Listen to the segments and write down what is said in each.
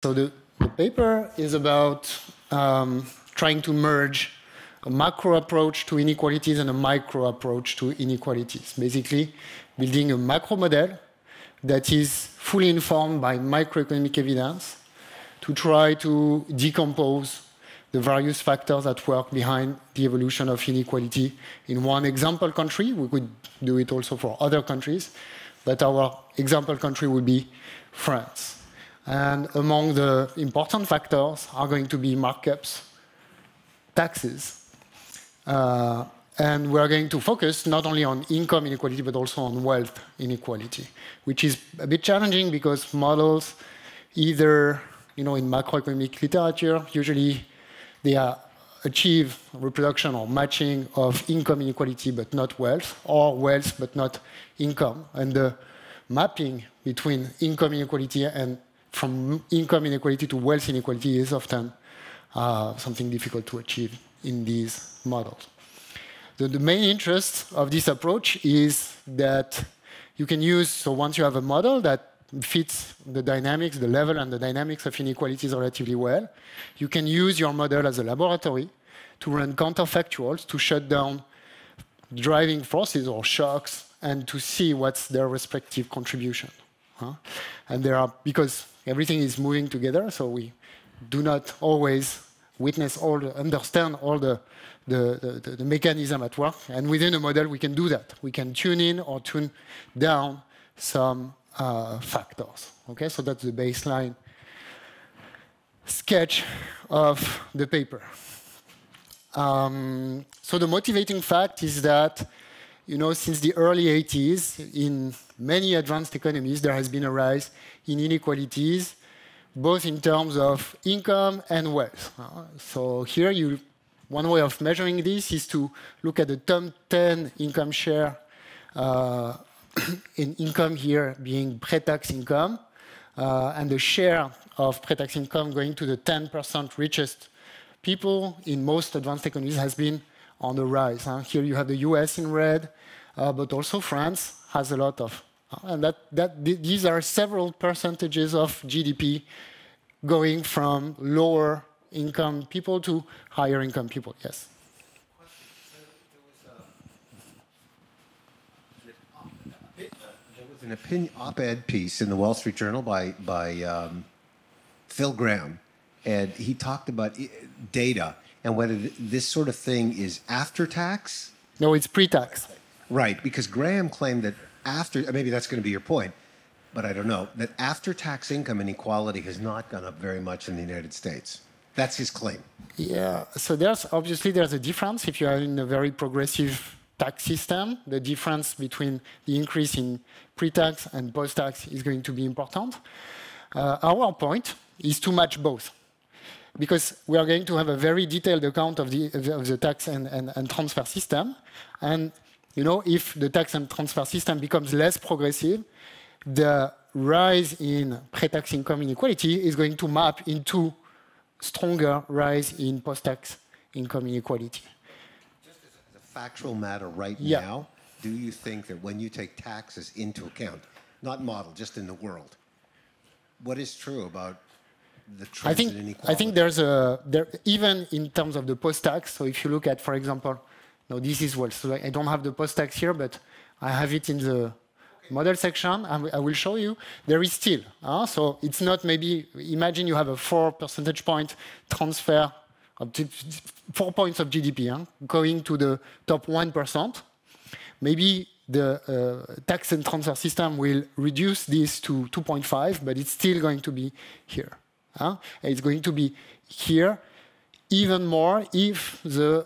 So the paper is about trying to merge a macro approach to inequalities and a micro approach to inequalities. Basically, building a macro model that is fully informed by microeconomic evidence to try to decompose the various factors that work behind the evolution of inequality in one example country. We could do it also for other countries, but our example country would be France. And among the important factors are going to be markups, taxes, and we're going to focus not only on income inequality, but also on wealth inequality, which is a bit challenging because models either, in macroeconomic literature, usually they achieve reproduction or matching of income inequality, but not wealth, or wealth, but not income. And the mapping between income inequality and from income inequality to wealth inequality is often something difficult to achieve in these models. The main interest of this approach is that you can use, so once you have a model that fits the dynamics, the level and the dynamics of inequalities relatively well, you can use your model as a laboratory to run counterfactuals to shut down driving forces or shocks and to see what's their respective contribution. And there are, because everything is moving together, so we do not always witness all, understand all the mechanism at work. And within a model, we can do that. We can tune in or tune down some factors. Okay, so that's the baseline sketch of the paper. So the motivating fact is that, since the early 80s, in many advanced economies, there has been a rise in inequalities, both in terms of income and wealth. So here, one way of measuring this is to look at the top 10 income share in income here being pre-tax income, and the share of pre-tax income going to the 10% richest people in most advanced economies has been on the rise. Here you have the US in red, but also France has a lot of, and these are several percentages of GDP going from lower income people to higher income people. Yes. An opinion op-ed piece in the Wall Street Journal by Phil Graham, and he talked about data and whether this sort of thing is after tax. No, it's pre-tax. Right, because Graham claimed that after, maybe that's going to be your point, but I don't know, that after-tax income inequality has not gone up very much in the United States. That's his claim. Yeah, so there's a difference if you are in a very progressive tax system. The difference between the increase in pre-tax and post-tax is going to be important. Our point is to match both, because we are going to have a very detailed account of the tax and transfer system. And if the tax and transfer system becomes less progressive, the rise in pre-tax income inequality is going to map into stronger rise in post-tax income inequality. Just as a factual matter right now, do you think that when you take taxes into account, not model, just in the world, what is true about the trends in inequality? I think even in terms of the post-tax, so if you look at, for example, this is wealth. So I don't have the post-tax here, but I have it in the model section. I will show you. There is still. So it's not maybe, imagine you have a 4 percentage point transfer, of 4 points of GDP going to the top 1%. Maybe the tax and transfer system will reduce this to 2.5, but it's still going to be here. It's going to be here even more if the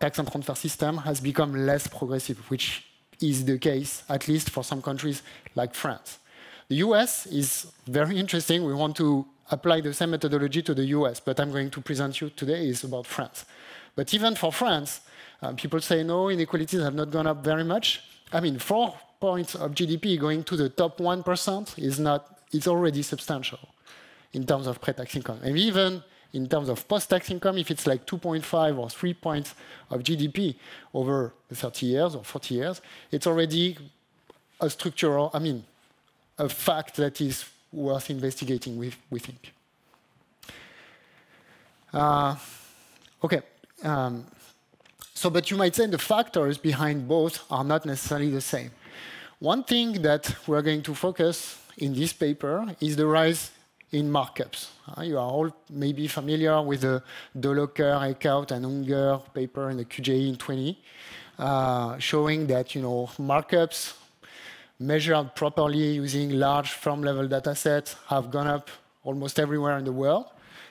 tax and transfer system has become less progressive, which is the case, at least for some countries like France. The US is very interesting. We want to apply the same methodology to the US, but I'm going to present you today is about France. But even for France, people say, no, inequalities have not gone up very much. I mean, 4 points of GDP going to the top 1% is not, it's already substantial in terms of pre-tax income. And even in terms of post-tax income, if it's like 2.5 or 3 points of GDP over 30 years or 40 years, it's already a structural, a fact that is worth investigating, we think. Okay. So, but you might say the factors behind both are not necessarily the same. One thing that we're going to focus in this paper is the rise in markups. You are all maybe familiar with the Dolocker, Eyquem, and Unger paper in the QJE in 20, showing that markups measured properly using large firm-level data sets have gone up almost everywhere in the world.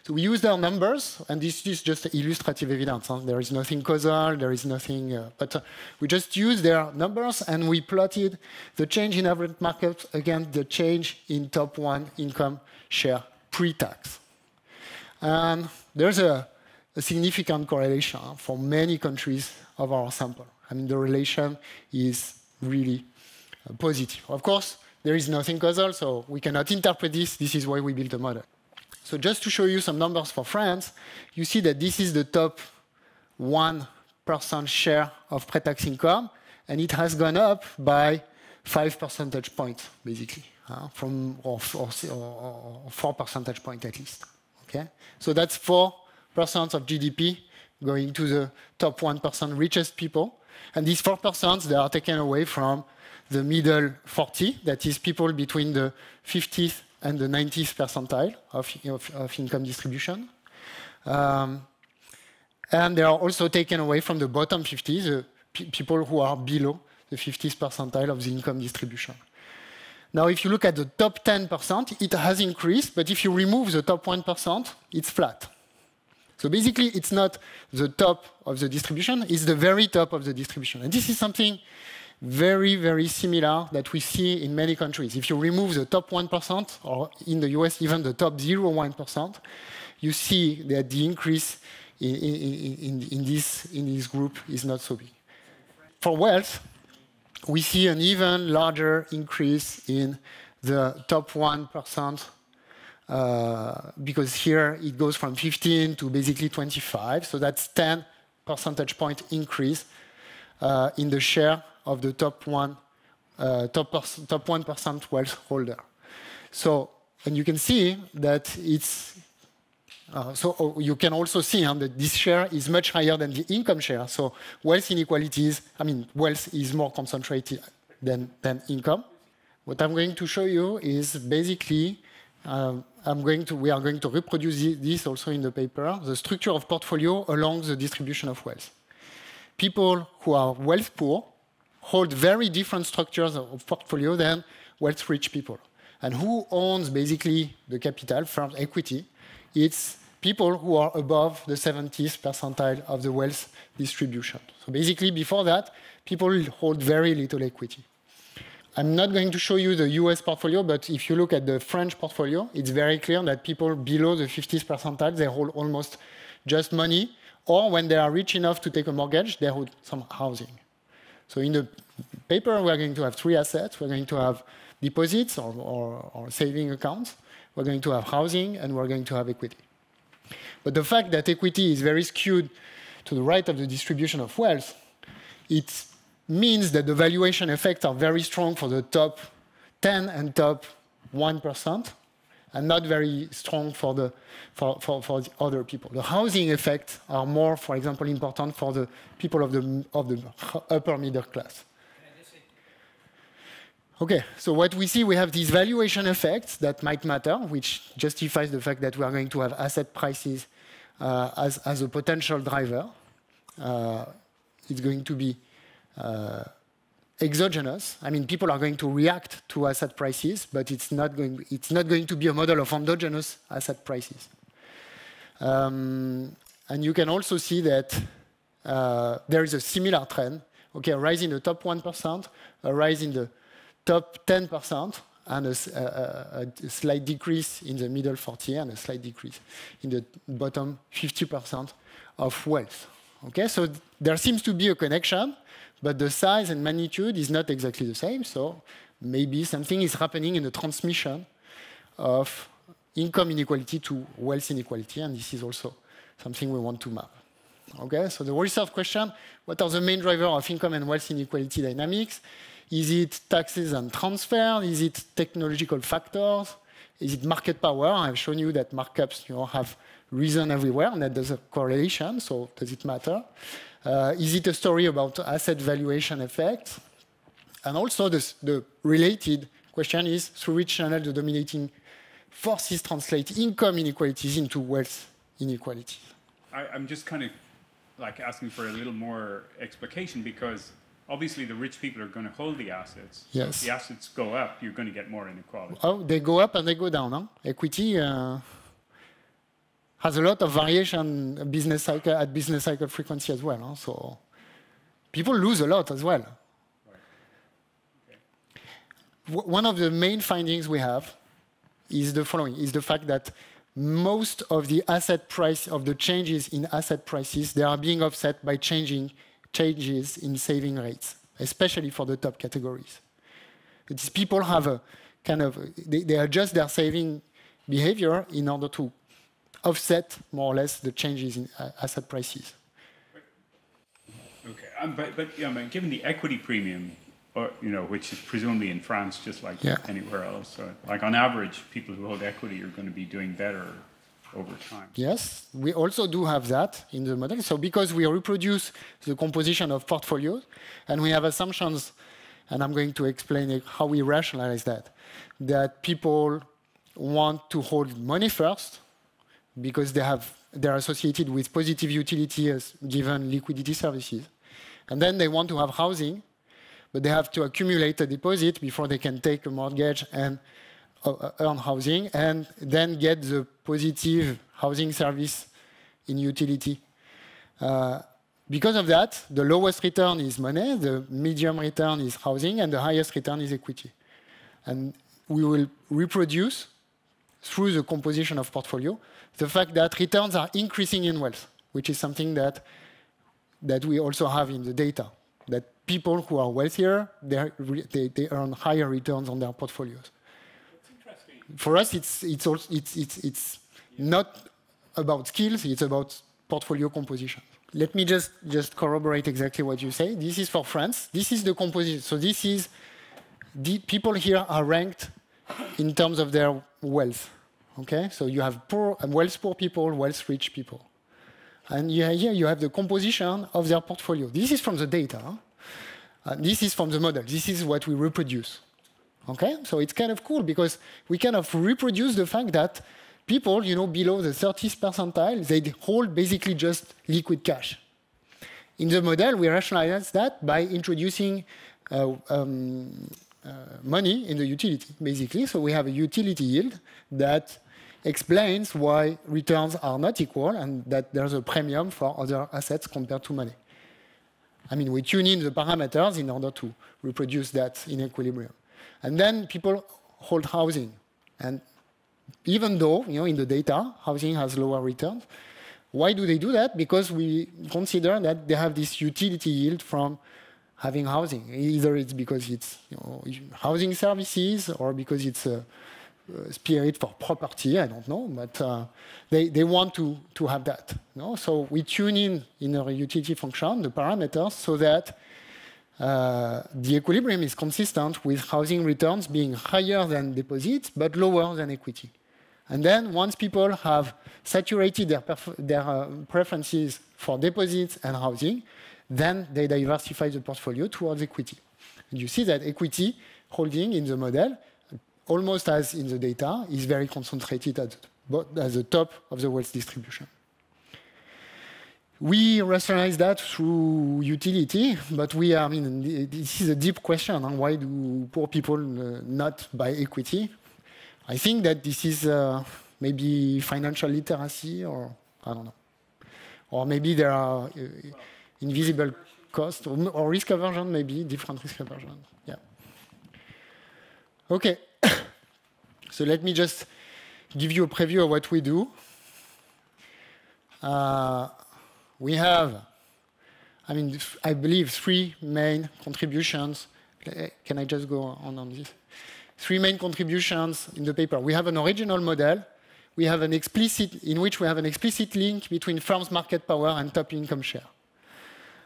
So we use their numbers, and this is just illustrative evidence. There is nothing causal, there is nothing, but we just use their numbers, and we plotted the change in average markups against the change in top one income share pre-tax. And there's a significant correlation for many countries of our sample. I mean, the relation is really positive. Of course, there is nothing causal, so we cannot interpret this. This is why we built a model. So just to show you some numbers for France, you see that this is the top 1% share of pre-tax income, and it has gone up by 5 percentage points, basically, or 4 percentage points at least. Okay? So that's 4% of GDP going to the top 1% richest people. And these 4%, they are taken away from the middle 40, that is people between the 50th and the 90th percentile of income distribution. And they are also taken away from the bottom 50, the people who are below the 50th percentile of the income distribution. Now, if you look at the top 10%, it has increased, but if you remove the top 1%, it's flat. So basically, it's not the top of the distribution, it's the very top of the distribution. And this is something very, very similar that we see in many countries. If you remove the top 1%, or in the US, even the top 0.1%, you see that the increase in this group is not so big. For wealth, we see an even larger increase in the top 1%, because here it goes from 15 to basically 25, so that's 10 percentage point increase in the share of the top 1% wealth holder. So, and you can see that it's, you can also see that this share is much higher than the income share. So wealth inequalities, wealth is more concentrated than income. What I'm going to show you is basically, we are going to reproduce this also in the paper, the structure of portfolio along the distribution of wealth. People who are wealth poor hold very different structures of portfolio than wealth-rich people. And who owns basically the capital from equity? It's people who are above the 70th percentile of the wealth distribution. So basically, before that, people hold very little equity. I'm not going to show you the US portfolio, but if you look at the French portfolio, it's very clear that people below the 50th percentile, they hold almost just money, or when they are rich enough to take a mortgage, they hold some housing. So in the paper, we're going to have three assets. We're going to have deposits or saving accounts. We're going to have housing, and we're going to have equity. But the fact that equity is very skewed to the right of the distribution of wealth, it means that the valuation effects are very strong for the top 10 and top 1%, and not very strong for the other people. The housing effects are more, for example, important for the people of the upper middle class. Okay, so what we see, we have these valuation effects that might matter, which justifies the fact that we are going to have asset prices as a potential driver. It's going to be exogenous. People are going to react to asset prices, but it's not going to be a model of endogenous asset prices. And you can also see that there is a similar trend. Okay, a rise in the top 1%, a rise in the top 10%, and a slight decrease in the middle 40, and a slight decrease in the bottom 50% of wealth. Okay, so there seems to be a connection, but the size and magnitude is not exactly the same. So maybe something is happening in the transmission of income inequality to wealth inequality, and this is also something we want to map. Okay, so the research question: what are the main drivers of income and wealth inequality dynamics? Is it taxes and transfer? Is it technological factors? Is it market power? I've shown you that markups have reason everywhere, and that there's a correlation, so does it matter? Is it a story about asset valuation effects? And also the related question is, through which channel the dominating forces translate income inequalities into wealth inequalities? I'm just kind of like asking for a little more explication, because obviously the rich people are going to hold the assets. Yes. So if the assets go up, you're going to get more inequality. Oh, they go up and they go down. Huh? Equity has a lot of variation at business cycle frequency as well. Huh? So people lose a lot as well. Right. Okay. One of the main findings we have is the following, is the fact that most of the asset price, of the changes in asset prices, they are being offset by changes in saving rates, especially for the top categories. These people have a kind of, they adjust their saving behavior in order to offset more or less the changes in asset prices. Okay, but given the equity premium, or, which is presumably in France just like anywhere else, so like on average, people who hold equity are going to be doing better over time. Yes, we also do have that in the model. So because we reproduce the composition of portfolios, and we have assumptions, and I'm going to explain how we rationalize that people want to hold money first because they're associated with positive utility as given liquidity services. And then they want to have housing, but they have to accumulate a deposit before they can take a mortgage and earn housing, and then get the positive housing service in utility. Because of that, the lowest return is money, the medium return is housing, and the highest return is equity. And we will reproduce, through the composition of portfolio, the fact that returns are increasing in wealth, which is something that we also have in the data, that people who are wealthier, they earn higher returns on their portfolios. For us, it's not about skills, it's about portfolio composition. Let me just corroborate exactly what you say. This is for France. This is the composition. So this is, the people here are ranked in terms of their wealth. Okay? So you have wealth-poor people, wealth-rich people. And here you have the composition of their portfolio. This is from the data. This is from the model. This is what we reproduce. Okay? So it's kind of cool because we kind of reproduce the fact that people, below the 30th percentile, they hold basically just liquid cash. In the model, we rationalize that by introducing money in the utility, basically. So we have a utility yield that explains why returns are not equal and that there's a premium for other assets compared to money. I mean, we tune in the parameters in order to reproduce that in equilibrium. And then people hold housing. And even though, in the data, housing has lower returns, why do they do that? Because we consider that they have this utility yield from having housing. Either it's because it's housing services or because it's a spirit for property, I don't know, but they want to have that. So we tune in a utility function, the parameters, so that the equilibrium is consistent with housing returns being higher than deposits, but lower than equity. And then once people have saturated their preferences for deposits and housing, then they diversify the portfolio towards equity. And you see that equity holding in the model, almost as in the data, is very concentrated at the top of the wealth distribution. We rationalize that through utility, but this is a deep question. Why do poor people not buy equity? I think that this is maybe financial literacy, or I don't know. Or maybe there are invisible costs, or risk aversion, maybe, different risk aversion. Yeah. Okay. So let me just give you a preview of what we do. We have, I believe, three main contributions. Can I just go on this? Three main contributions in the paper. We have an original model. We have in which we have an explicit link between firms' market power and top income share.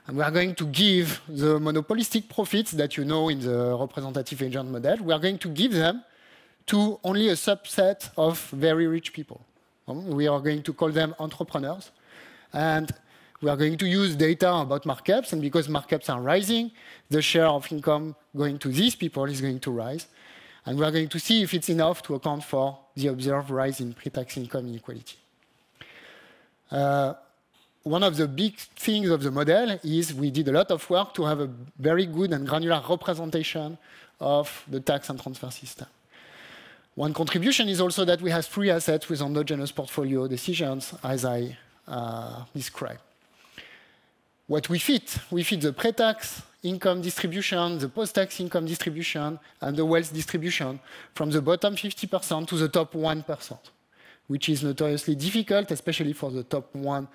And we are going to give the monopolistic profits that you know in the representative agent model. We are going to give them to only a subset of very rich people. We are going to call them entrepreneurs. And we are going to use data about markups, and because markups are rising, the share of income going to these people is going to rise. And we are going to see if it's enough to account for the observed rise in pre-tax income inequality. One of the big things of the model is we did a lot of work to have a very good and granular representation of the tax and transfer system. One contribution is also that we have three assets with endogenous portfolio decisions, as I described. What we fit the pre-tax income distribution, the post-tax income distribution, and the wealth distribution from the bottom 50% to the top 1%, which is notoriously difficult, especially for the top 1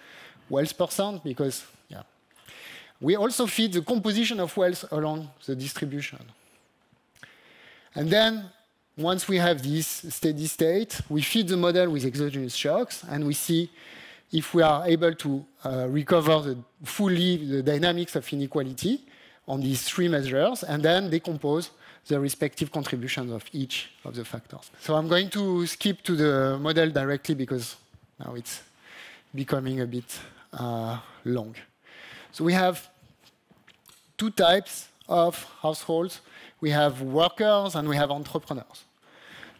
wealth percent, because we also fit the composition of wealth along the distribution. And then, once we have this steady state, we feed the model with exogenous shocks, and we see if we are able to recover fully the dynamics of inequality on these three measures, and then decompose the respective contributions of each of the factors. So I'm going to skip to the model directly because now it's becoming a bit long. So we have two types of households. We have workers and we have entrepreneurs.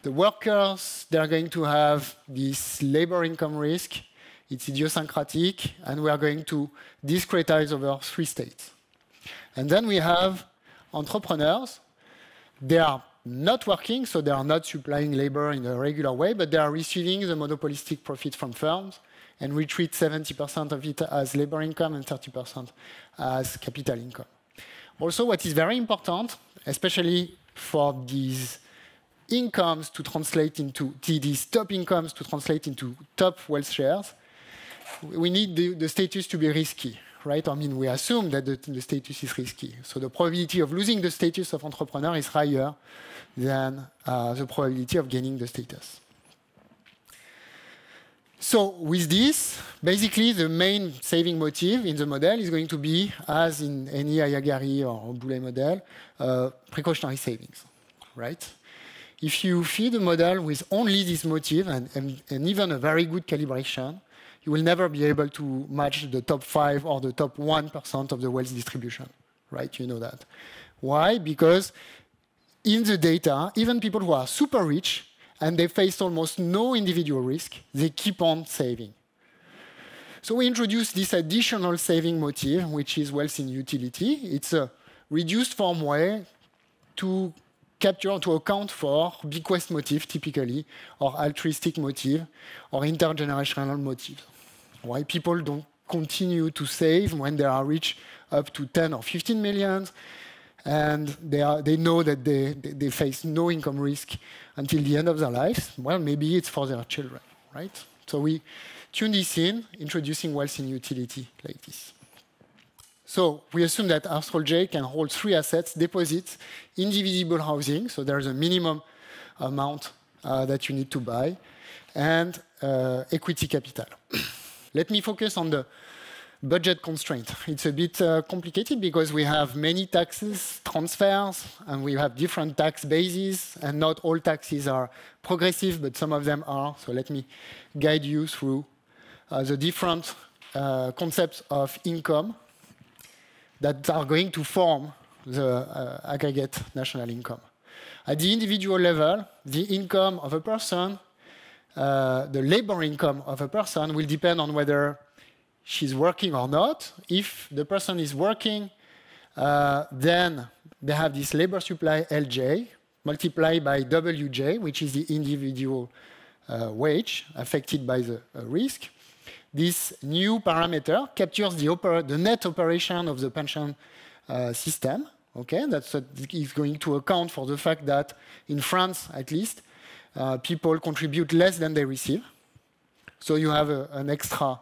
The workers, they're going to have this labor income risk. It's idiosyncratic, and we are going to discretize over 3 states. And then we have entrepreneurs. They are not working, so they are not supplying labor in a regular way, but they are receiving the monopolistic profit from firms, and we treat 70% of it as labor income and 30% as capital income. Also, what is very important, especially for these incomes to translate into these top incomes to translate into top wealth shares, we need the status to be risky, right? I mean, we assume that the status is risky. So the probability of losing the status of entrepreneur is higher than the probability of gaining the status. So with this, basically the main saving motive in the model is going to be, as in any Ayagari or Boulay model, precautionary savings, right? If you feed a model with only this motive and even a very good calibration, you will never be able to match the top 5 or the top 1% of the wealth distribution, right? You know that. Why? Because in the data, even people who are super rich and they face almost no individual risk, they keep on saving. So we introduce this additional saving motive, which is wealth in utility. It's a reduced form way to capture, to account for bequest motive, typically, or altruistic motive, or intergenerational motive. Why people don't continue to save when they are rich up to 10 or 15 million, and they know that they face no income risk until the end of their lives. Well, maybe it's for their children, right? So we tune this in, introducing wealth in utility like this. So we assume that household J can hold 3 assets: deposits, indivisible housing, so there's a minimum amount that you need to buy, and equity capital. Let me focus on the budget constraint. It's a bit complicated because we have many taxes, transfers, and we have different tax bases, and not all taxes are progressive, but some of them are. So let me guide you through the different concepts of income that are going to form the aggregate national income. At the individual level, the income of a person, the labor income of a person will depend on whether she's working or not. If the person is working, then they have this labor supply LJ multiplied by WJ, which is the individual wage affected by the risk. This new parameter captures the net operation of the pension system. Okay, that's what is going to account for the fact that in France, at least, people contribute less than they receive. So you have an extra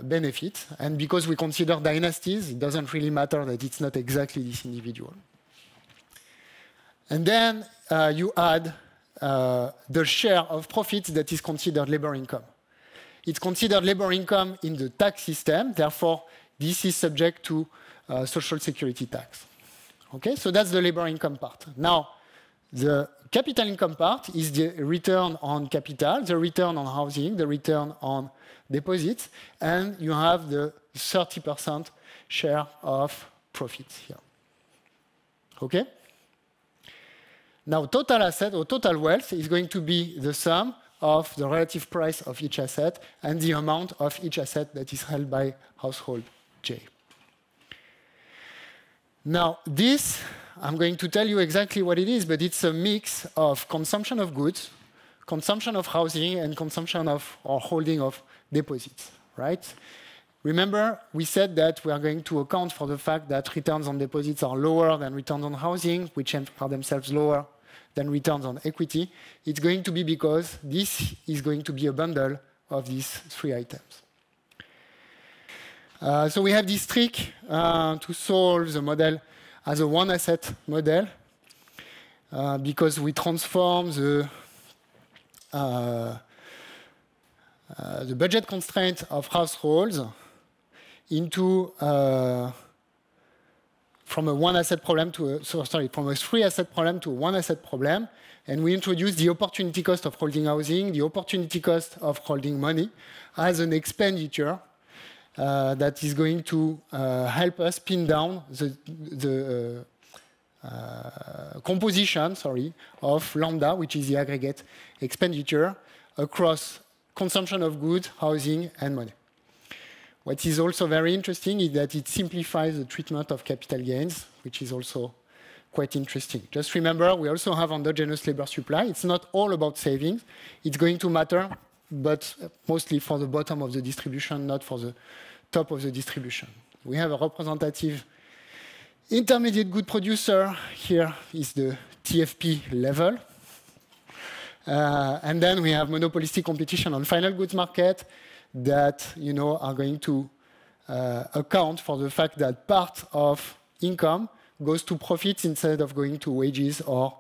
benefit. And because we consider dynasties, it doesn't really matter that it's not exactly this individual. And then you add the share of profits that is considered labor income. It's considered labor income in the tax system. Therefore, this is subject to social security tax. Okay, so that's the labor income part. Now, The capital income part is the return on capital, the return on housing, the return on deposits, and you have the 30% share of profits here. Okay? Now, total asset or total wealth is going to be the sum of the relative price of each asset and the amount of each asset that is held by household J. Now, this, I'm going to tell you exactly what it is, but it's a mix of consumption of goods, consumption of housing, and consumption of or holding of deposits, right? Remember, we said that we are going to account for the fact that returns on deposits are lower than returns on housing, which are themselves lower than returns on equity. It's going to be because this is going to be a bundle of these three items. So we have this trick to solve the model as a one-asset model because we transform the budget constraint of households into from a one-asset problem to a, from a three-asset problem to a one-asset problem, and we introduce the opportunity cost of holding housing, the opportunity cost of holding money as an expenditure that is going to help us pin down the composition, of lambda, which is the aggregate expenditure across consumption of goods, housing, and money. What is also very interesting is that it simplifies the treatment of capital gains, which is also quite interesting. Just remember, we also have endogenous labor supply. It's not all about savings. It's going to matter, but mostly for the bottom of the distribution, not for the top of the distribution. We have a representative intermediate good producer. Here is the TFP level. And then we have monopolistic competition on final goods market that are going to account for the fact that part of income goes to profits instead of going to wages or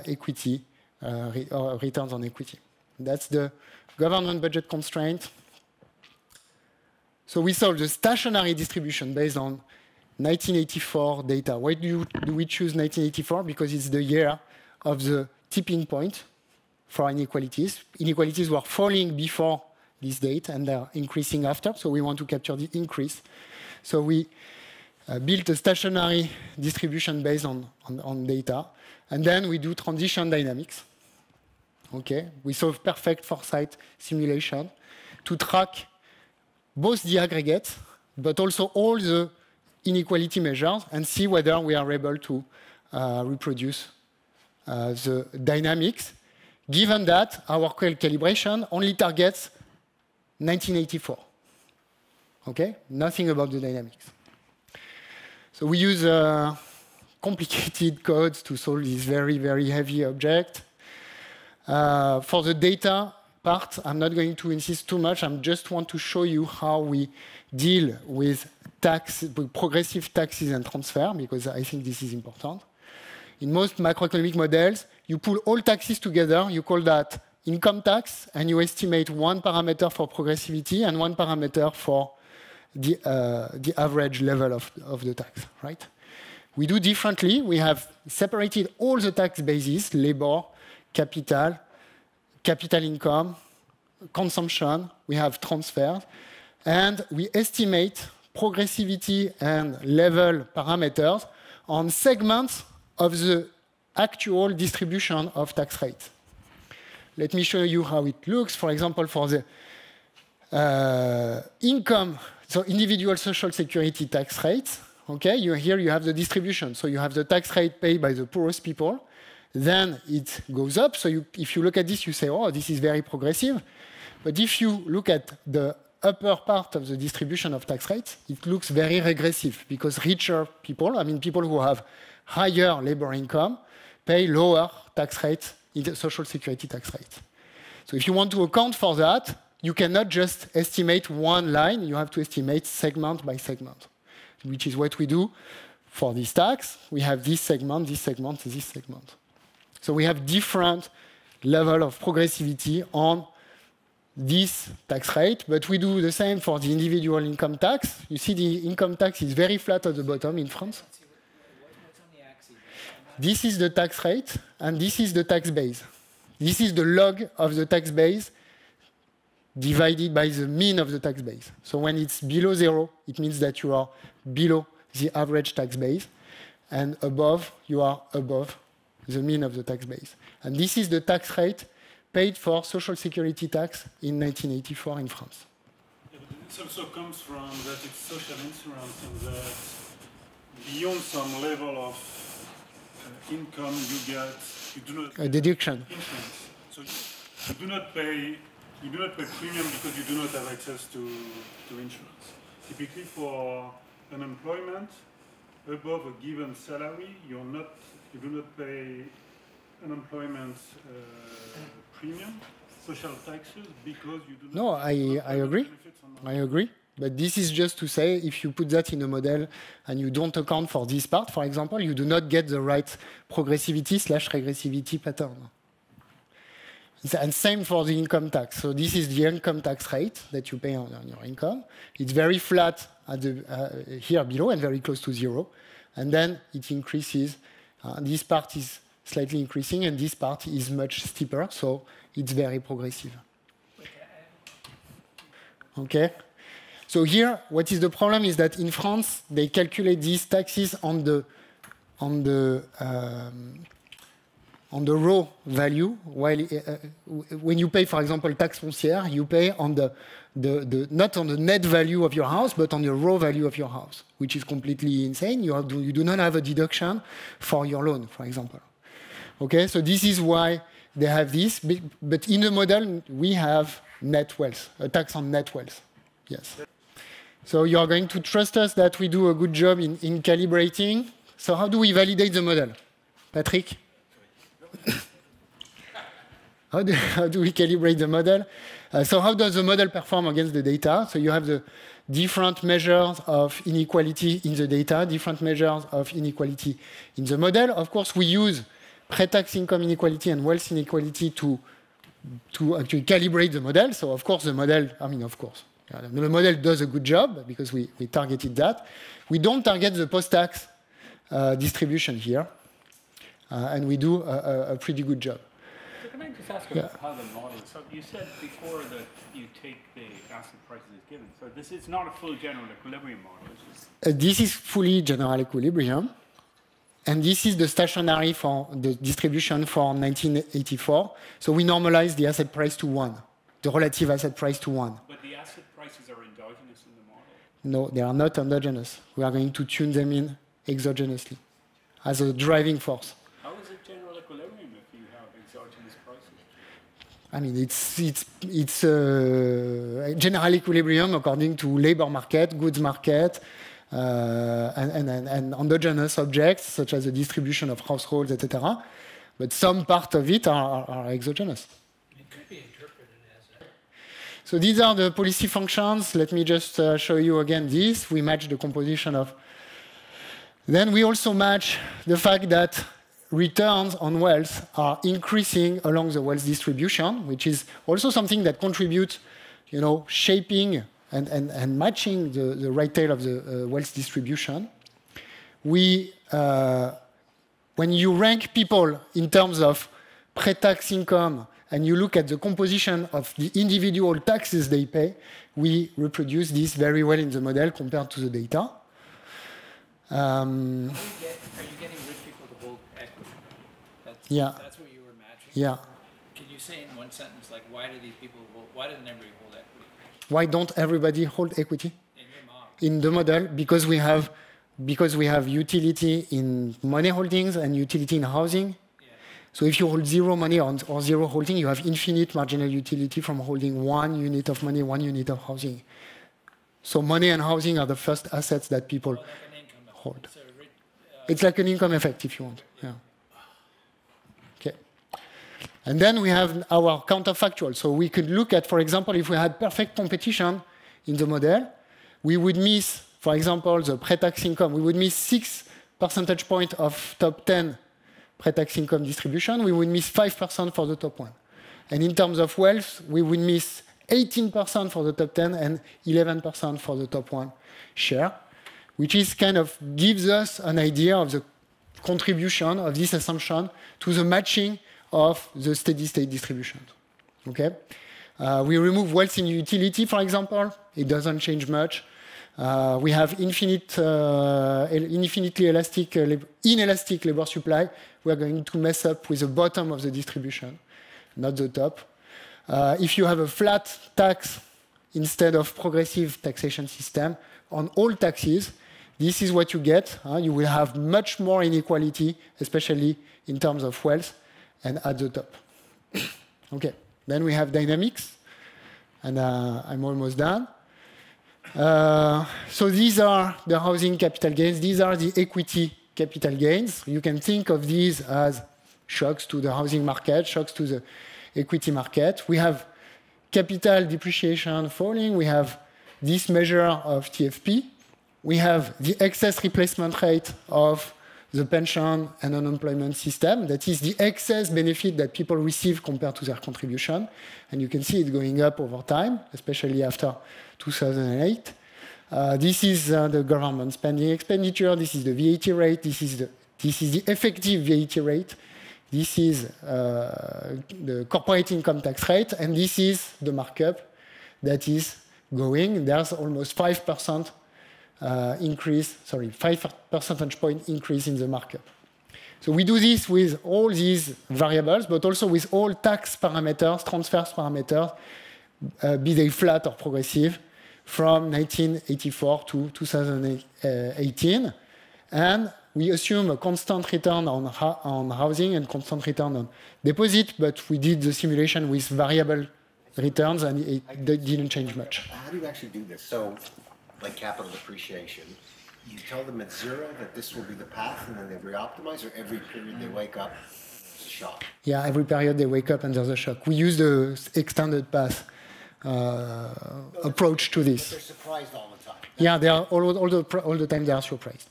equity, or returns on equity. That's the government budget constraint. So we solve the stationary distribution based on 1984 data. Why do we choose 1984? Because it's the year of the tipping point for inequalities. Inequalities were falling before this date and they're increasing after, so we want to capture the increase. So we built a stationary distribution based on data, and then we do transition dynamics. Okay, we solve perfect foresight simulation to track both the aggregate, but also all the inequality measures and see whether we are able to reproduce the dynamics, given that our calibration only targets 1984. Okay? Nothing about the dynamics. So we use complicated codes to solve this very, very heavy object. For the data part, I'm not going to insist too much. I just want to show you how we deal with progressive taxes and transfer, because I think this is important. In most macroeconomic models, you pull all taxes together. You call that income tax, and you estimate one parameter for progressivity and one parameter for the average level of the tax, right? We do differently. We have separated all the tax bases, labor, capital, capital income, consumption. We have transfers, and we estimate progressivity and level parameters on segments of the actual distribution of tax rates. Let me show you how it looks. For example, for the income, so individual social security tax rates, okay, here you have the distribution. So you have the tax rate paid by the poorest people. Then it goes up. So if you look at this, you say, oh, this is very progressive. But if you look at the upper part of the distribution of tax rates, it looks very regressive because richer people, I mean people who have higher labor income, pay lower tax rates in the social security tax rate. So if you want to account for that, you cannot just estimate one line. You have to estimate segment by segment, which is what we do for this tax. We have this segment, this segment, this segment. So we have different level of progressivity on this tax rate, but we do the same for the individual income tax. You see the income tax is very flat at the bottom in France. This is the tax rate, and this is the tax base. This is the log of the tax base divided by the mean of the tax base. So when it's below 0, it means that you are below the average tax base, and above, you are above the mean of the tax base. And this is the tax rate paid for social security tax in 1984 in France. Yeah, but this also comes from that it's social insurance and that beyond some level of income you do not a deduction. Insurance. So you do not pay premium because you do not have access to insurance. Typically for unemployment above a given salary, you do not pay unemployment premium, social taxes, because you do not. No, I agree. I agree. But this is just to say, if you put that in a model and you don't account for this part, for example, you do not get the right progressivity/regressivity pattern. And same for the income tax. So this is the income tax rate that you pay on your income. It's very flat at the, here below and very close to 0. And then it increases. This part is slightly increasing, and this part is much steeper. So it's very progressive. Okay? So here, what is the problem is that in France, they calculate these taxes on the raw value, while when you pay, for example, taxe foncière, you pay on not on the net value of your house, but on the raw value of your house, which is completely insane. You do not have a deduction for your loan, for example. Okay, so this is why they have this, but in the model, we have net wealth, a tax on net wealth. Yes. So you are going to trust us that we do a good job in calibrating. So how do we validate the model? Patrick? How do we calibrate the model? So how does the model perform against the data? So you have the different measures of inequality in the data, different measures of inequality in the model. Of course, we use pre-tax income inequality and wealth inequality to actually calibrate the model. So of course, the model, the model does a good job because we targeted that. We don't target the post-tax distribution here, and we do a pretty good job. So can I just ask about how the model, so you said before that you take the asset prices as given, so this is not a full general equilibrium model, this is fully general equilibrium, and this is the stationary for the distribution for 1984. So we normalize the asset price to 1, the relative asset price to 1. But the asset prices are endogenous in the model? No, they are not endogenous. We are going to tune them in exogenously as a driving force. How is it general equilibrium if you have exogenous prices? I mean, it's general equilibrium according to labor market, goods market, and endogenous objects such as the distribution of households, etc. But some part of it are exogenous. It could be interpreted as a... So these are the policy functions. Let me just show you again this. We match the composition of... Then we also match the fact that returns on wealth are increasing along the wealth distribution, which is also something that contributes, shaping and matching the right tail of the wealth distribution. When you rank people in terms of pre-tax income and you look at the composition of the individual taxes they pay, we reproduce this very well in the model compared to the data. Are you getting rich people to hold equity? That's what you were matching? Yeah. Can you say in one sentence, like, why doesn't everybody hold equity? Why don't everybody hold equity? In your model. In the model, because we have utility in money holdings and utility in housing. Yeah. So if you hold zero money or zero holding, you have infinite marginal utility from holding 1 unit of money, 1 unit of housing. So money and housing are the first assets that people hold. It's like an income effect, if you want. Yeah. Okay. And then we have our counterfactual. So we could look at, for example, if we had perfect competition in the model, we would miss, for example, the pre-tax income. We would miss 6 percentage points of top 10 pre-tax income distribution. We would miss 5% for the top 1. And in terms of wealth, we would miss 18% for the top 10 and 11% for the top 1 share, which is kind of gives us an idea of the contribution of this assumption to the matching of the steady-state distribution. Okay? We remove wealth in utility, for example. It doesn't change much. We have infinitely inelastic labor supply. We're going to mess up with the bottom of the distribution, not the top. If you have a flat tax instead of progressive taxation system on all taxes, this is what you get. You will have much more inequality, especially in terms of wealth, and at the top. Okay, then we have dynamics, and I'm almost done. So these are the housing capital gains. These are the equity capital gains. You can think of these as shocks to the housing market, shocks to the equity market. We have capital depreciation falling. We have this measure of TFP. We have the excess replacement rate of the pension and unemployment system. That is the excess benefit that people receive compared to their contribution. And you can see it going up over time, especially after 2008. This is the government spending expenditure. This is the VAT rate. This is the effective VAT rate. This is the corporate income tax rate. And this is the markup that is going. There's almost 5% increase, 5 percentage point increase in the markup. So we do this with all these variables, but also with all tax parameters, transfers parameters, be they flat or progressive, from 1984 to 2018. And we assume a constant return on housing and constant return on deposit, but we did the simulation with variable returns, and it didn't change much. How do you actually do this? So, like capital depreciation, you tell them at zero that this will be the path, and then they re-optimize, or every period they wake up, it's a shock? Yeah, every period they wake up and there's a shock. We use the extended path approach to this. They're surprised all the time. Yeah, they are all the time they are surprised.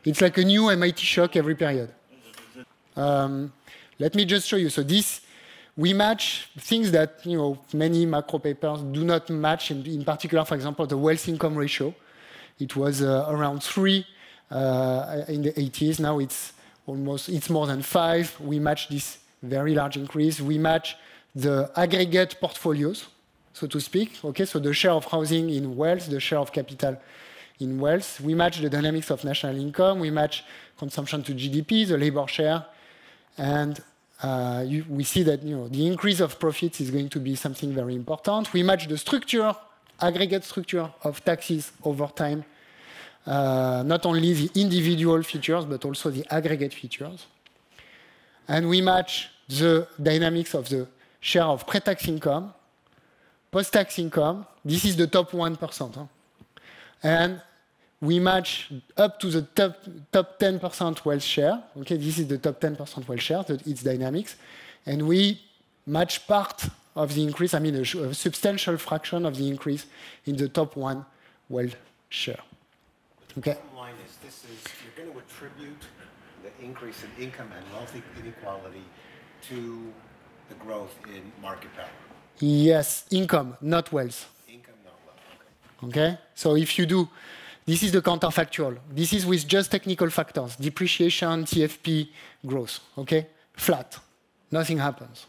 It's like a new MIT shock every period. Let me just show you. So this, we match things that many macro papers do not match. In particular, for example, the wealth-income ratio. It was around 3 in the 80s. Now it's more than 5. We match this very large increase. We match the aggregate portfolios, so to speak. Okay, so the share of housing in wealth, the share of capital in wealth. We match the dynamics of national income. We match consumption to GDP, the labor share, and we see that the increase of profits is going to be something very important. We match the structure, aggregate structure of taxes over time, not only the individual features but also the aggregate features, and we match the dynamics of the share of pre-tax income, post-tax income. This is the top 1%. And we match up to the top 10% wealth share. Okay, this is the top 10% wealth share, its dynamics. And we match part of the increase, a substantial fraction of the increase in the top 1 wealth share. Okay. The bottom line is you're going to attribute the increase in income and wealth inequality to the growth in market power. Yes, income, not wealth. Income, not wealth. Okay, so if you do, this is the counterfactual. This is with just technical factors, depreciation, TFP, growth. Okay, flat, nothing happens.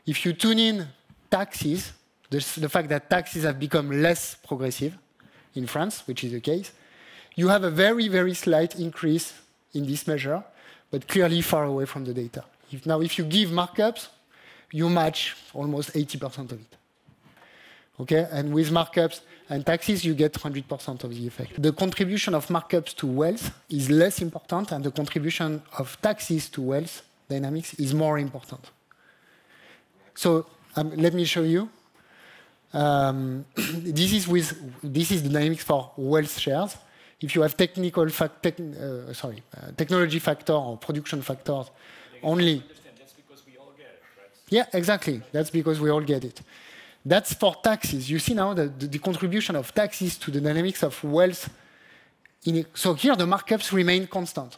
If you tune in taxes, the fact that taxes have become less progressive in France, which is the case, you have a very, very slight increase in this measure, but clearly far away from the data. If you give markups, you match almost 80% of it. Okay, and with markups and taxes, you get 100% of the effect. The contribution of markups to wealth is less important, and the contribution of taxes to wealth dynamics is more important. So let me show you. This is the dynamics for wealth shares. If you have technology factor or production factors only. That's because we all get it, right? Yeah, exactly. That's because we all get it. That's for taxes. You see now the contribution of taxes to the dynamics of wealth. So here the markups remain constant.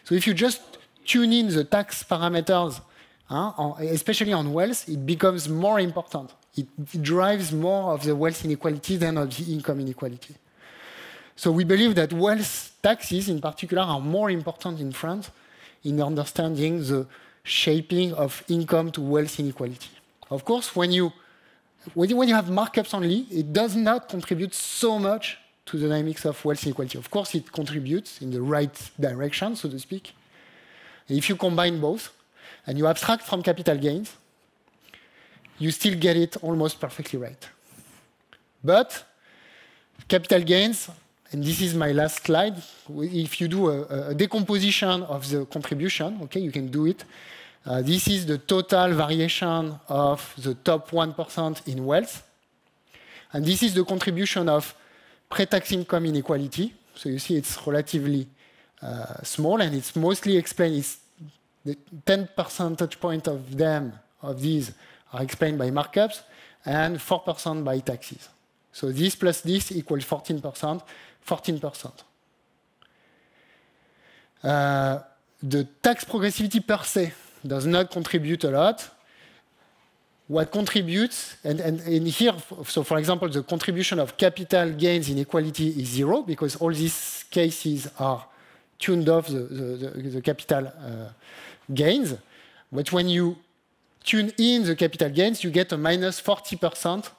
So if you just tune in the tax parameters, especially on wealth, it becomes more important. It drives more of the wealth inequality than of the income inequality. So we believe that wealth taxes, in particular, are more important in France in understanding the shaping of income to wealth inequality. Of course, when you have markups only, it does not contribute so much to the dynamics of wealth inequality. Of course, it contributes in the right direction, so to speak. And if you combine both, and you abstract from capital gains, you still get it almost perfectly right. But capital gains, and this is my last slide, if you do a decomposition of the contribution, okay, you can do it. This is the total variation of the top 1% in wealth. And this is the contribution of pre-tax income inequality. So you see it's relatively small, and it's mostly explained, it's the 10 percentage point of these are explained by markups, and 4% by taxes. So this plus this equals 14%, 14%. The tax progressivity per se does not contribute a lot. What contributes, and here, so for example, the contribution of capital gains inequality is 0, because all these cases are tuned off the capital gains. But when you tune in the capital gains, you get a minus 40%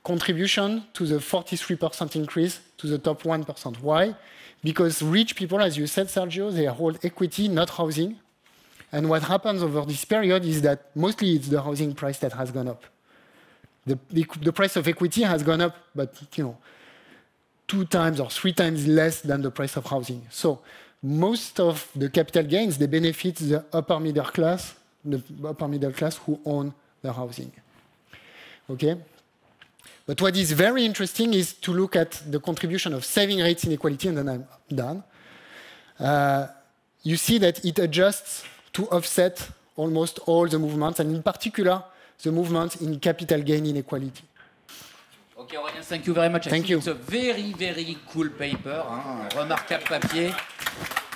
contribution to the 43% increase to the top 1%. Why? Because rich people, as you said, Sergio, they hold equity, not housing. And what happens over this period is that mostly it's the housing price that has gone up. The price of equity has gone up, but 2 times or 3 times less than the price of housing. So most of the capital gains, they benefit the upper middle class who own the housing. Okay? But what is very interesting is to look at the contribution of saving rates inequality, and then I'm done. You see that it adjusts to offset almost all the movements, and in particular, the movements in capital gain inequality. Okay, Aurélien, thank you very much. Thank you. It's a very, very cool paper, remarquable papier.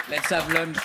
Let's have lunch.